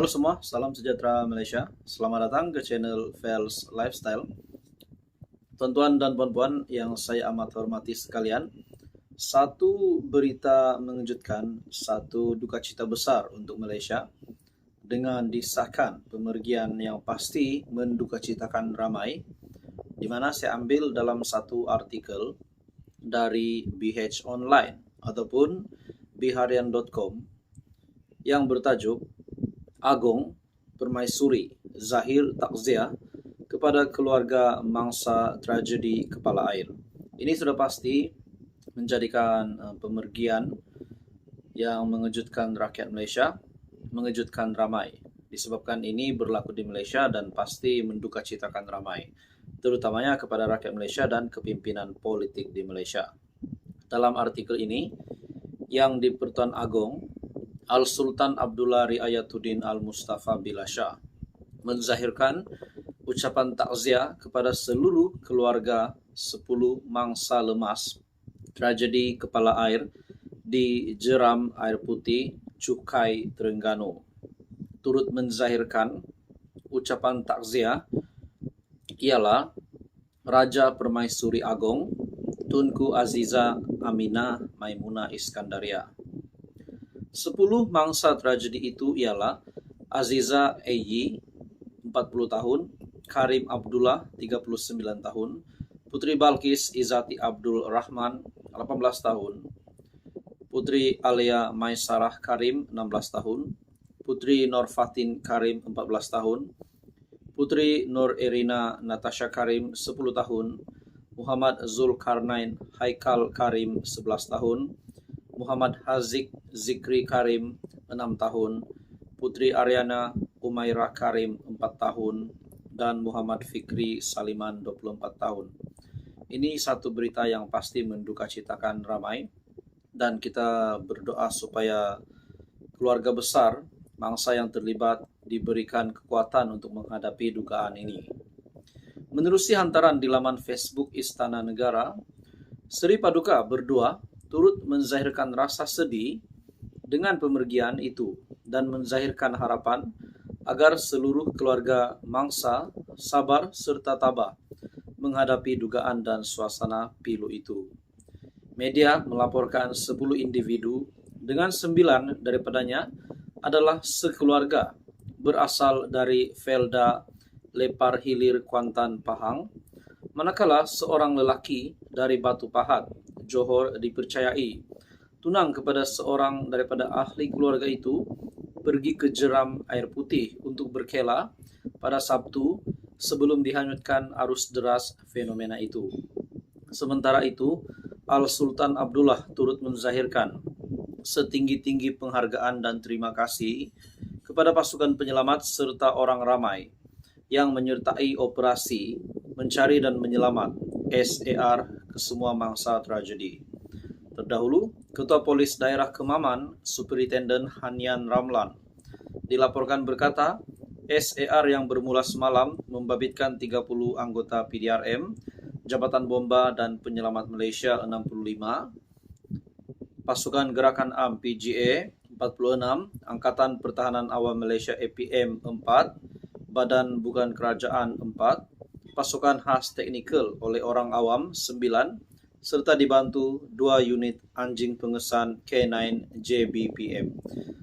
Halo semua, salam sejahtera Malaysia. Selamat datang ke channel Fels Lifestyle. Tuan-tuan dan puan-puan yang saya amat hormati sekalian, satu berita mengejutkan, satu duka cita besar untuk Malaysia dengan disahkan pemergian yang pasti mendukacitakan ramai, di mana saya ambil dalam satu artikel dari BH Online ataupun biharian.com yang bertajuk Agong Permaisuri Zahir Takziah kepada keluarga mangsa tragedi Kepala Air. Ini sudah pasti menjadikan pemergian yang mengejutkan rakyat Malaysia, mengejutkan ramai. Disebabkan ini berlaku di Malaysia dan pasti mendukacitakan ramai, terutamanya kepada rakyat Malaysia dan kepimpinan politik di Malaysia. Dalam artikel ini, yang di Pertuan Agong, Al-Sultan Abdullah Riayatuddin Al-Mustafa Billah Shah menzahirkan ucapan takziah kepada seluruh keluarga 10 mangsa lemas tragedi Kepala Air di Jeram Air Putih, Cukai, Terengganu. Turut menzahirkan ucapan takziah ialah Raja Permaisuri Agong Tunku Aziza Aminah Maimunah Iskandaria. 10 mangsa tragedi itu ialah Aziza Ayyi 40 tahun, Karim Abdullah 39 tahun, Putri Balkis Izzati Abdul Rahman 18 tahun, Putri Alia Maisarah Karim 16 tahun, Putri Nur Fatin Karim 14 tahun, Putri Nur Erina Natasha Karim 10 tahun, Muhammad Zulkarnain Haikal Karim 11 tahun, Muhammad Haziq Zikri Karim 6 tahun, Putri Ariana Umairah Karim 4 tahun, dan Muhammad Fikri Saliman 24 tahun. Ini satu berita yang pasti mendukacitakan ramai, dan kita berdoa supaya keluarga besar mangsa yang terlibat diberikan kekuatan untuk menghadapi dugaan ini. Menerusi hantaran di laman Facebook Istana Negara, Seri Paduka berdua turut menzahirkan rasa sedih dengan pemergian itu dan menzahirkan harapan agar seluruh keluarga mangsa sabar serta tabah menghadapi dugaan dan suasana pilu itu. Media melaporkan 10 individu dengan 9 daripadanya adalah sekeluarga berasal dari Felda Lepar Hilir Kuantan Pahang, manakala seorang lelaki dari Batu Pahat, Johor dipercayai tunang kepada seorang daripada ahli keluarga itu pergi ke Jeram Air Putih untuk berkela pada Sabtu sebelum dihanyutkan arus deras fenomena itu. Sementara itu, Al-Sultan Abdullah turut menzahirkan setinggi-tinggi penghargaan dan terima kasih kepada pasukan penyelamat serta orang ramai yang menyertai operasi mencari dan menyelamat SAR ke semua mangsa tragedi. Terdahulu, Ketua Polis Daerah Kemaman, Superintenden Hanian Ramlan, dilaporkan berkata, SAR yang bermula semalam membabitkan 30 anggota PDRM, Jabatan Bomba dan Penyelamat Malaysia 65, Pasukan Gerakan Am PGA 46, Angkatan Pertahanan Awam Malaysia APM 4, Badan Bukan Kerajaan 4, Pasukan Khas Teknikal oleh orang awam 9, serta dibantu 2 unit anjing pengesan K9 JBPM.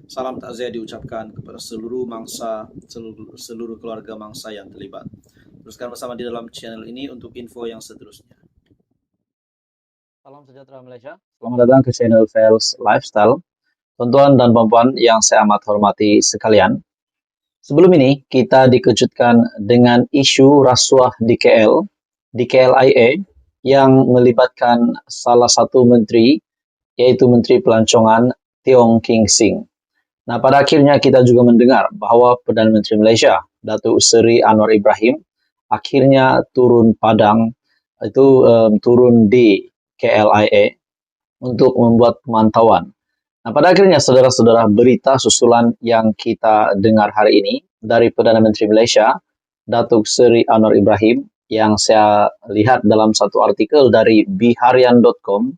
Salam takziah diucapkan kepada seluruh mangsa, seluruh keluarga mangsa yang terlibat. Teruskan bersama di dalam channel ini untuk info yang seterusnya. Salam sejahtera Malaysia. Selamat datang ke channel Fels Lifestyle. Tuan-tuan dan puan-puan yang saya amat hormati sekalian. Sebelum ini, kita dikejutkan dengan isu rasuah di KLIA, yang melibatkan salah satu menteri, yaitu Menteri Pelancongan Tiong King Sing. Nah, pada akhirnya kita juga mendengar bahawa Perdana Menteri Malaysia, Datuk Seri Anwar Ibrahim, akhirnya turun Padang, turun di KLIA untuk membuat pemantauan. Nah, pada akhirnya, saudara-saudara, berita susulan yang kita dengar hari ini dari Perdana Menteri Malaysia, Datuk Seri Anwar Ibrahim, yang saya lihat dalam satu artikel dari biharian.com,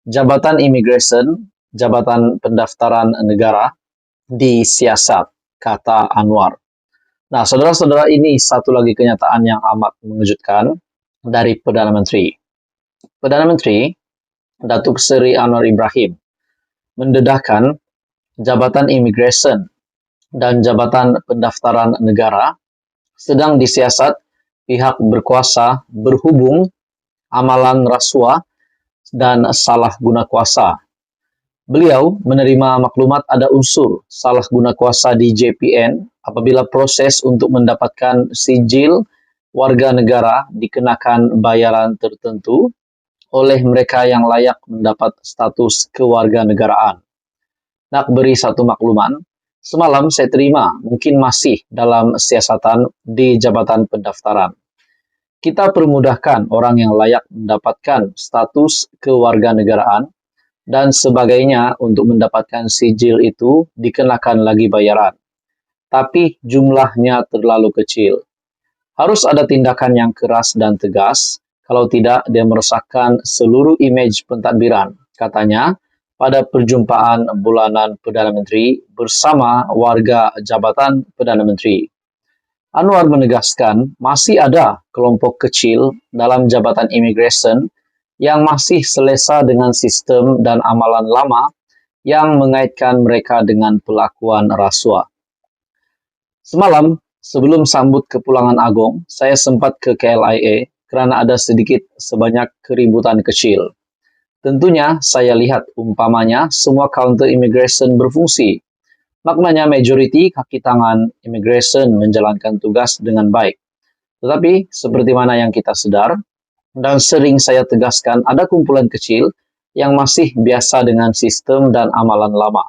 Jabatan Imigresen, Jabatan Pendaftaran Negara disiasat kata Anwar. Nah, saudara-saudara, ini satu lagi kenyataan yang amat mengejutkan dari Perdana Menteri. Perdana Menteri Datuk Seri Anwar Ibrahim mendedahkan Jabatan Imigresen dan Jabatan Pendaftaran Negara sedang disiasat pihak berkuasa berhubung amalan rasuah dan salah guna kuasa. Beliau menerima maklumat ada unsur salah guna kuasa di JPN apabila proses untuk mendapatkan sijil warga negara dikenakan bayaran tertentu oleh mereka yang layak mendapat status kewarganegaraan. Nak beri satu makluman, semalam saya terima mungkin masih dalam siasatan di Jabatan Pendaftaran. Kita permudahkan orang yang layak mendapatkan status kewarganegaraan dan sebagainya untuk mendapatkan sijil itu dikenakan lagi bayaran. Tapi jumlahnya terlalu kecil. Harus ada tindakan yang keras dan tegas, kalau tidak dia merosakkan seluruh imej pentadbiran, katanya pada perjumpaan bulanan Perdana Menteri bersama warga Jabatan Perdana Menteri. Anwar menegaskan masih ada kelompok kecil dalam Jabatan Imigresen yang masih selesa dengan sistem dan amalan lama yang mengaitkan mereka dengan pelakuan rasuah. Semalam, sebelum sambut kepulangan Agong, saya sempat ke KLIA karena ada sedikit sebanyak keributan kecil. Tentunya saya lihat umpamanya semua counter immigration berfungsi. Maknanya majority kaki tangan immigration menjalankan tugas dengan baik. Tetapi seperti mana yang kita sedar, dan sering saya tegaskan ada kumpulan kecil yang masih biasa dengan sistem dan amalan lama.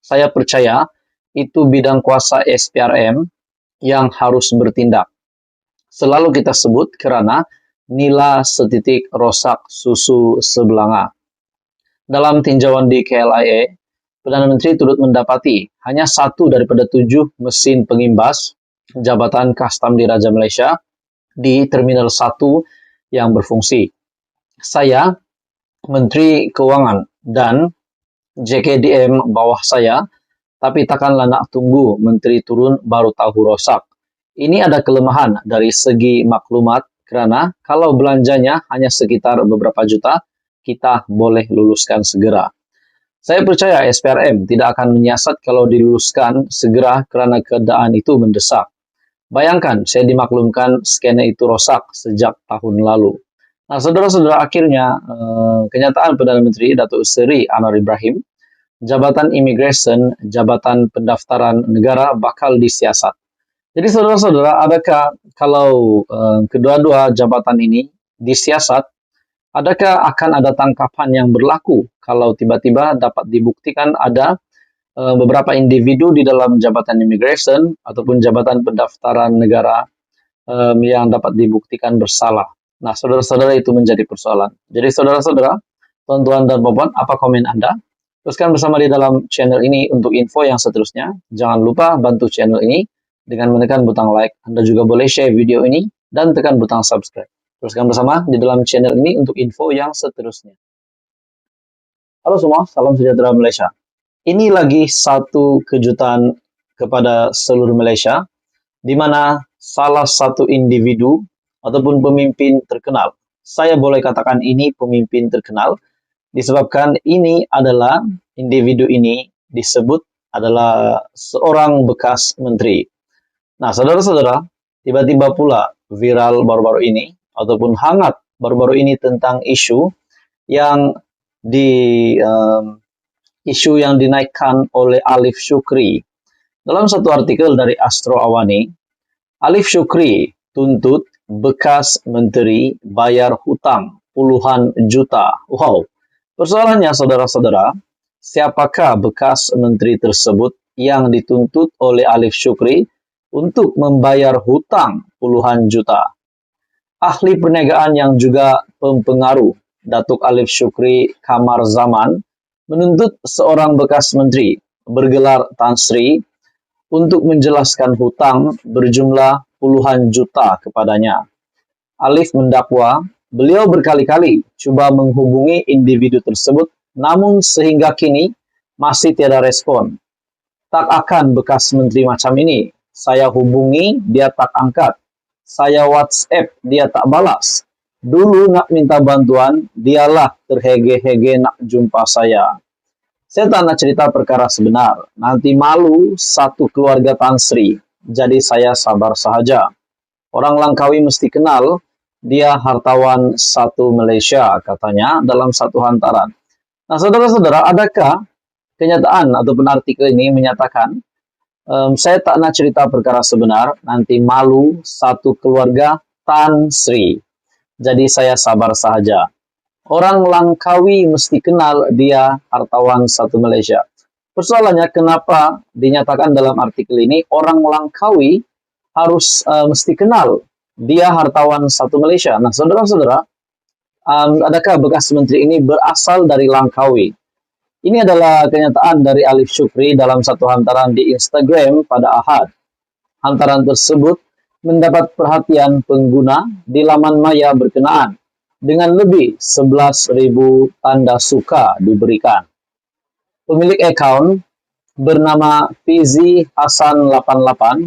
Saya percaya itu bidang kuasa SPRM yang harus bertindak. Selalu kita sebut kerana nila setitik rosak susu sebelanga. Dalam tinjauan di KLIA, Perdana Menteri turut mendapati hanya satu daripada 7 mesin pengimbas Jabatan Kastam Diraja Malaysia di Terminal 1 yang berfungsi. Saya, Menteri Keuangan dan JKDM bawah saya, tapi takkanlah nak tunggu Menteri turun baru tahu rosak. Ini ada kelemahan dari segi maklumat kerana kalau belanjanya hanya sekitar beberapa juta, kita boleh luluskan segera. Saya percaya SPRM tidak akan menyiasat kalau diluluskan segera kerana keadaan itu mendesak. Bayangkan saya dimaklumkan scanner itu rosak sejak tahun lalu. Nah, saudara-saudara, akhirnya kenyataan Perdana Menteri Datuk Seri Anwar Ibrahim, Jabatan Imigresen, Jabatan Pendaftaran Negara bakal disiasat. Jadi saudara-saudara, adakah kalau kedua-dua jabatan ini disiasat, adakah akan ada tangkapan yang berlaku kalau tiba-tiba dapat dibuktikan ada beberapa individu di dalam Jabatan Imigresen ataupun Jabatan Pendaftaran Negara yang dapat dibuktikan bersalah? Nah, saudara-saudara, itu menjadi persoalan. Jadi saudara-saudara, tuan-tuan dan puan-puan, apa komen Anda? Teruskan bersama di dalam channel ini untuk info yang seterusnya. Jangan lupa bantu channel ini dengan menekan butang like. Anda juga boleh share video ini dan tekan butang subscribe. Teruskan bersama di dalam channel ini untuk info yang seterusnya. Halo semua, salam sejahtera Malaysia. Ini lagi satu kejutan kepada seluruh Malaysia, di mana salah satu individu ataupun pemimpin terkenal, saya boleh katakan ini pemimpin terkenal, disebabkan ini adalah individu ini disebut adalah seorang bekas menteri. Nah, saudara-saudara, tiba-tiba pula viral baru-baru ini ataupun hangat baru-baru ini tentang isu yang dinaikkan oleh Alif Shukri. Dalam satu artikel dari Astro Awani, Alif Shukri tuntut bekas menteri bayar hutang puluhan juta. Wow. Persoalannya, saudara-saudara, siapakah bekas menteri tersebut yang dituntut oleh Alif Shukri untuk membayar hutang puluhan juta? Ahli perniagaan yang juga pempengaruh, Datuk Alif Shukri Kamar Zaman, menuntut seorang bekas menteri bergelar Tan Sri untuk menjelaskan hutang berjumlah puluhan juta kepadanya. Alif mendakwa beliau berkali-kali cuba menghubungi individu tersebut, namun sehingga kini masih tiada respon. Tak akan bekas menteri macam ini. Saya hubungi, dia tak angkat. Saya WhatsApp, dia tak balas. Dulu nak minta bantuan, dialah terhege-hege nak jumpa saya. Saya tak nak cerita perkara sebenar. Nanti malu satu keluarga Tan Sri. Jadi saya sabar sahaja. Orang Langkawi mesti kenal, dia hartawan satu Malaysia, katanya dalam satu hantaran. Nah, saudara-saudara, adakah kenyataan ataupun artikel ini menyatakan saya tak nak cerita perkara sebenar, nanti malu satu keluarga Tan Sri. Jadi saya sabar sahaja. Orang Langkawi mesti kenal dia hartawan satu Malaysia. Persoalannya kenapa dinyatakan dalam artikel ini orang Langkawi harus mesti kenal dia hartawan satu Malaysia. Nah, saudara-saudara, adakah bekas menteri ini berasal dari Langkawi? Ini adalah kenyataan dari Alif Syukri dalam satu hantaran di Instagram pada Ahad. Hantaran tersebut mendapat perhatian pengguna di laman maya berkenaan dengan lebih 11.000 tanda suka diberikan. Pemilik akun bernama Fizi Hasan 88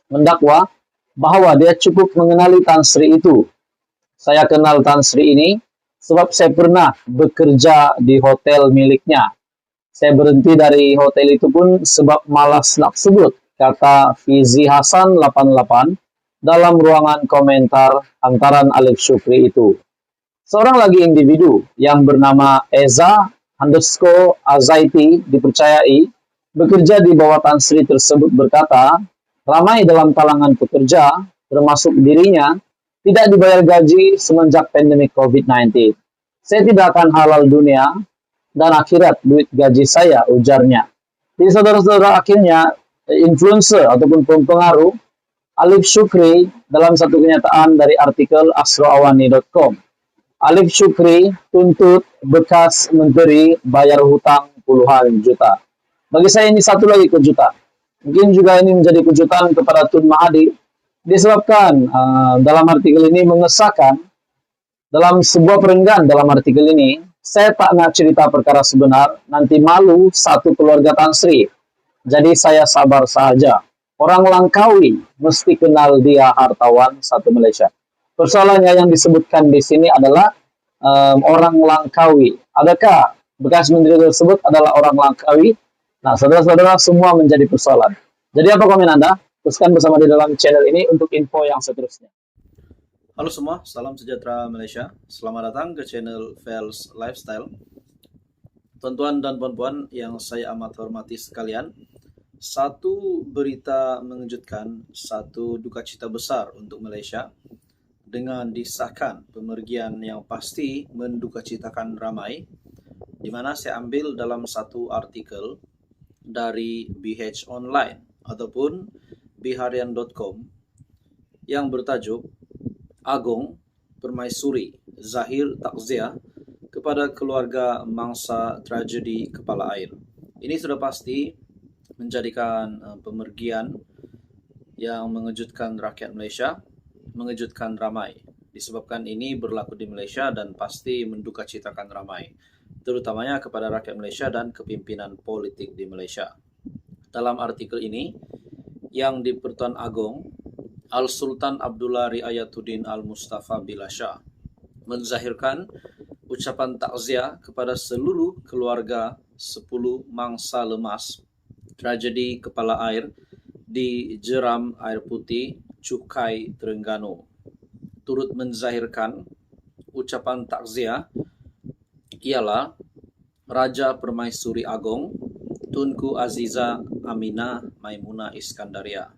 mendakwa bahwa dia cukup mengenali Tan Sri itu. Saya kenal Tan Sri ini sebab saya pernah bekerja di hotel miliknya. Saya berhenti dari hotel itu pun sebab malas nak sebut, kata Fizi Hasan 88 dalam ruangan komentar hantaran Alif Syukri itu. Seorang lagi individu yang bernama Eza_Azaiti dipercayai bekerja di bawah Tan Sri tersebut berkata, ramai dalam kalangan pekerja, termasuk dirinya, tidak dibayar gaji semenjak pandemi COVID-19. Saya tidak akan halal dunia dan akhirat duit gaji saya, ujarnya. Jadi saudara-saudara, akhirnya influencer ataupun pempengaruh Alif Syukri dalam satu kenyataan dari artikel asroawani.com. Alif Syukri tuntut bekas menteri bayar hutang puluhan juta. Bagi saya ini satu lagi kejutan. Mungkin juga ini menjadi kejutan kepada Tun Mahathir disebabkan dalam artikel ini mengesahkan dalam sebuah perenggan dalam artikel ini, saya tak nak cerita perkara sebenar, nanti malu satu keluarga Tan Sri. Jadi saya sabar sahaja. Orang Langkawi mesti kenal dia hartawan satu Malaysia. Persoalannya yang disebutkan di sini adalah orang Langkawi. Adakah bekas menteri tersebut adalah orang Langkawi? Nah, saudara-saudara, semua menjadi persoalan. Jadi apa komen Anda? Teruskan bersama di dalam channel ini untuk info yang seterusnya. Halo semua, salam sejahtera Malaysia. Selamat datang ke channel Fels Lifestyle. Tuan-tuan dan puan-puan yang saya amat hormati sekalian, satu berita mengejutkan, satu duka cita besar untuk Malaysia dengan disahkan pemergian yang pasti mendukacitakan ramai, di mana saya ambil dalam satu artikel dari BH Online ataupun biharian.com yang bertajuk Agong Permaisuri Zahir Takziah kepada keluarga mangsa tragedi Kepala Air. Ini sudah pasti menjadikan pemergian yang mengejutkan rakyat Malaysia, mengejutkan ramai. Disebabkan ini berlaku di Malaysia dan pasti mendukacitakan ramai, terutamanya kepada rakyat Malaysia dan kepimpinan politik di Malaysia. Dalam artikel ini, yang di Pertuan Agong, Al-Sultan Abdullah Riayatuddin Al-Mustafa Billah Shah menzahirkan ucapan takziah kepada seluruh keluarga 10 mangsa lemas tragedi Kepala Air di Jeram Air Putih, Cukai, Terengganu. Turut menzahirkan ucapan takziah ialah Raja Permaisuri Agong Tunku Aziza Aminah Maimunah Iskandaria.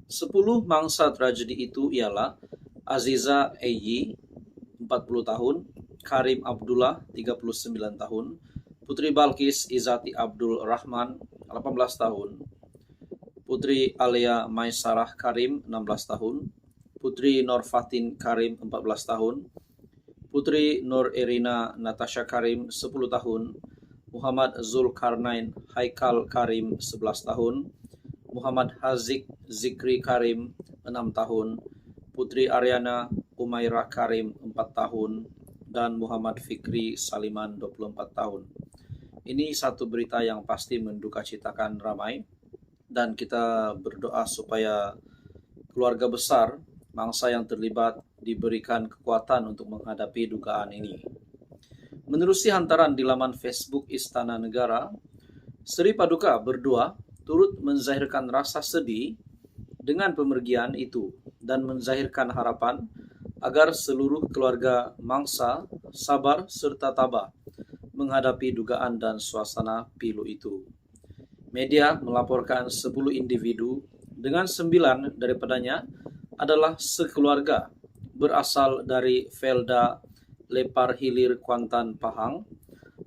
10 mangsa tragedi itu ialah Aziza Ayyi 40 tahun, Karim Abdullah 39 tahun, Putri Balkis Izati Abdul Rahman 18 tahun, Putri Alia Maisarah Karim 16 tahun, Putri Norfatin Karim 14 tahun, Putri Nur Erina Natasha Karim 10 tahun, Muhammad Zulkarnain Haikal Karim 11 tahun, Muhammad Haziq Zikri Karim 6 tahun, Putri Ariana Umairah Karim 4 tahun, dan Muhammad Fikri Saliman 24 tahun. Ini satu berita yang pasti mendukacitakan ramai, dan kita berdoa supaya keluarga besar bangsa yang terlibat diberikan kekuatan untuk menghadapi dugaan ini. Menerusi hantaran di laman Facebook Istana Negara, Sri Paduka berdua turut menzahirkan rasa sedih dengan pemergian itu dan menzahirkan harapan agar seluruh keluarga mangsa sabar serta tabah menghadapi dugaan dan suasana pilu itu. Media melaporkan 10 individu dengan 9 daripadanya adalah sekeluarga berasal dari Felda Lepar Hilir Kuantan Pahang,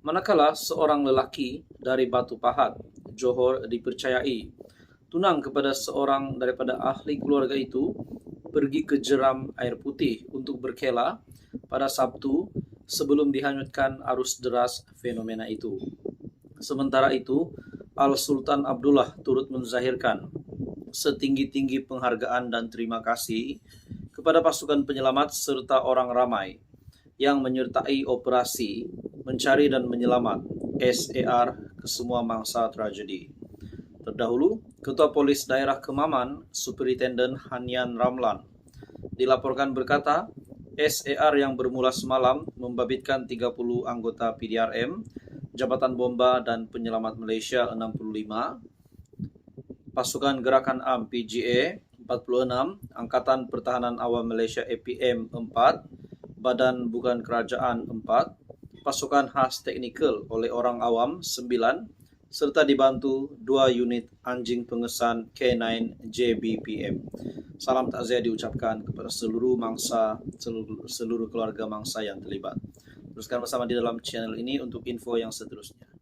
manakala seorang lelaki dari Batu Pahat, Johor dipercayai tunang kepada seorang daripada ahli keluarga itu pergi ke jeram air putih untuk berkela pada Sabtu sebelum dihanyutkan arus deras fenomena itu. Sementara itu, Al-Sultan Abdullah turut menzahirkan setinggi-tinggi penghargaan dan terima kasih kepada pasukan penyelamat serta orang ramai yang menyertai operasi mencari dan menyelamat SAR ke semua mangsa tragedi. Terdahulu, Ketua Polis Daerah Kemaman, Superintenden Hanian Ramlan, dilaporkan berkata, SAR yang bermula semalam membabitkan 30 anggota PDRM, Jabatan Bomba dan Penyelamat Malaysia 65, Pasukan Gerakan AM PGA 46, Angkatan Pertahanan Awam Malaysia APM 4, Badan Bukan Kerajaan 4, Pasukan Khas Teknikal oleh orang awam 9, serta dibantu 2 unit anjing pengesan K9 JBPM. Salam takziah diucapkan kepada seluruh keluarga mangsa yang terlibat. Teruskan bersama di dalam channel ini untuk info yang seterusnya.